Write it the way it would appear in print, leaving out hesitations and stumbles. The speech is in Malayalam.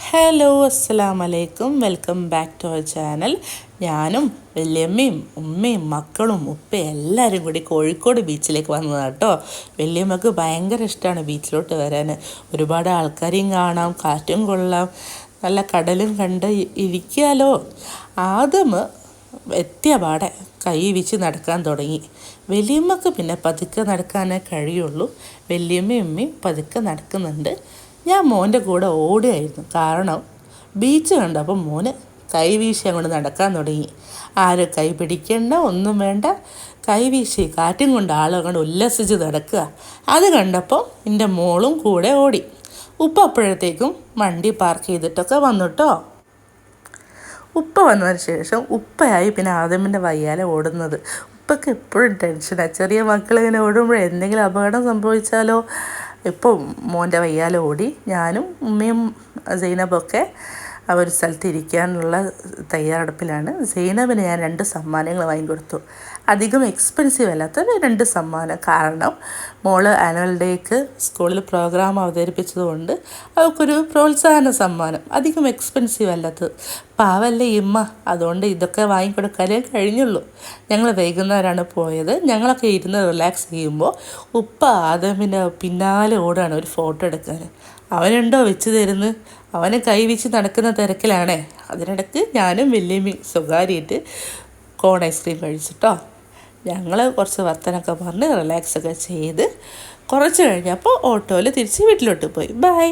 ഹലോ അസ്സലാമു അലൈക്കും. Welcome back to our channel. ഞാനും വല്യമ്മയും ഉമ്മയും മക്കളും ഉപ്പയും എല്ലാവരും കൂടി കോഴിക്കോട് ബീച്ചിലേക്ക് വന്നതാണ് കേട്ടോ. വല്യമ്മക്ക് ഭയങ്കര ഇഷ്ടമാണ് ബീച്ചിലോട്ട് വരാൻ. ഒരുപാട് ആൾക്കാരെയും കാണാം, കാറ്റും കൊള്ളാം, നല്ല കടലും കണ്ട് ഇരിക്കാലോ. ആദ്യം എത്തിയ പാടെ കൈ വീച്ച് നടക്കാൻ തുടങ്ങി. വലിയമ്മക്ക് പിന്നെ പതുക്കെ നടക്കാനേ കഴിയുള്ളൂ. വല്യമ്മയും ഉമ്മയും പതുക്കെ നടക്കുന്നുണ്ട്. ഞാൻ മോൻ്റെ കൂടെ ഓടുകയായിരുന്നു. കാരണം ബീച്ച് കണ്ടപ്പോൾ മോന് കൈ വീശി അങ്ങോട്ട് നടക്കാൻ തുടങ്ങി. ആരും കൈ പിടിക്കേണ്ട, ഒന്നും വേണ്ട, കൈ വീശി കാറ്റും കൊണ്ട് ആളങ്ങോട്ട് ഉല്ലസിച്ച് നടക്കുക. അത് കണ്ടപ്പോൾ എൻ്റെ മോളും കൂടെ ഓടി. ഉപ്പ അപ്പോഴത്തേക്കും വണ്ടി പാർക്ക് ചെയ്തിട്ടൊക്കെ വന്നിട്ടോ. ഉപ്പ വന്നതിന് ശേഷം ഉപ്പയായി പിന്നെ ആദമിൻ്റെ വയ്യാലെ ഓടുന്നത്. ഉപ്പയ്ക്ക് എപ്പോഴും ടെൻഷനാണ്. ചെറിയ മക്കളിങ്ങനെ ഓടുമ്പോൾ എന്തെങ്കിലും അപകടം സംഭവിച്ചാലോ. ഇപ്പോൾ മോൻ്റെ വയ്യാലെ ഓടി. ഞാനും ഉമ്മയും സൈനബൊക്കെ ഒരു സ്ഥലത്ത് ഇരിക്കാനുള്ള തയ്യാറെടുപ്പിലാണ്. സൈനബിന് ഞാൻ 2 സമ്മാനങ്ങൾ വാങ്ങിക്കൊടുത്തു. അധികം എക്സ്പെൻസീവ് അല്ലാത്ത 2 സമ്മാനം. കാരണം മോള് ആനുവൽ ഡേക്ക് സ്കൂളിൽ പ്രോഗ്രാം അവതരിപ്പിച്ചതുകൊണ്ട് അവൾക്കൊരു പ്രോത്സാഹന സമ്മാനം. അധികം എക്സ്പെൻസീവ് അല്ലാത്തത്. പാവല്ലേ ഇമ്മ, അതുകൊണ്ട് ഇതൊക്കെ വാങ്ങിക്കൊടുക്കാനേ കഴിഞ്ഞുള്ളൂ. ഞങ്ങൾ വൈകുന്നേരമാണ് പോയത്. ഞങ്ങളൊക്കെ ഇരുന്ന് റിലാക്സ് ചെയ്യുമ്പോൾ ഉപ്പ ആദമിൻ്റെ പിന്നാലെ ഓടാണ് ഒരു ഫോട്ടോ എടുക്കാൻ. അവനുണ്ടോ വെച്ച് തരുന്ന്, അവന് കൈ വീച്ച് നടക്കുന്ന തിരക്കിലാണേ. അതിനിടയ്ക്ക് ഞാനും വല്യമ്മയും സ്വകാര്യമായിട്ട് കോൺ ഐസ്ക്രീം കഴിച്ചിട്ടോ. ഞങ്ങൾ കുറച്ച് വർത്തനൊക്കെ പറഞ്ഞ് റിലാക്സൊക്കെ ചെയ്ത് കുറച്ച് കഴിഞ്ഞപ്പോൾ ഓട്ടോയിൽ തിരിച്ച് വീട്ടിലോട്ട് പോയി. ബൈ.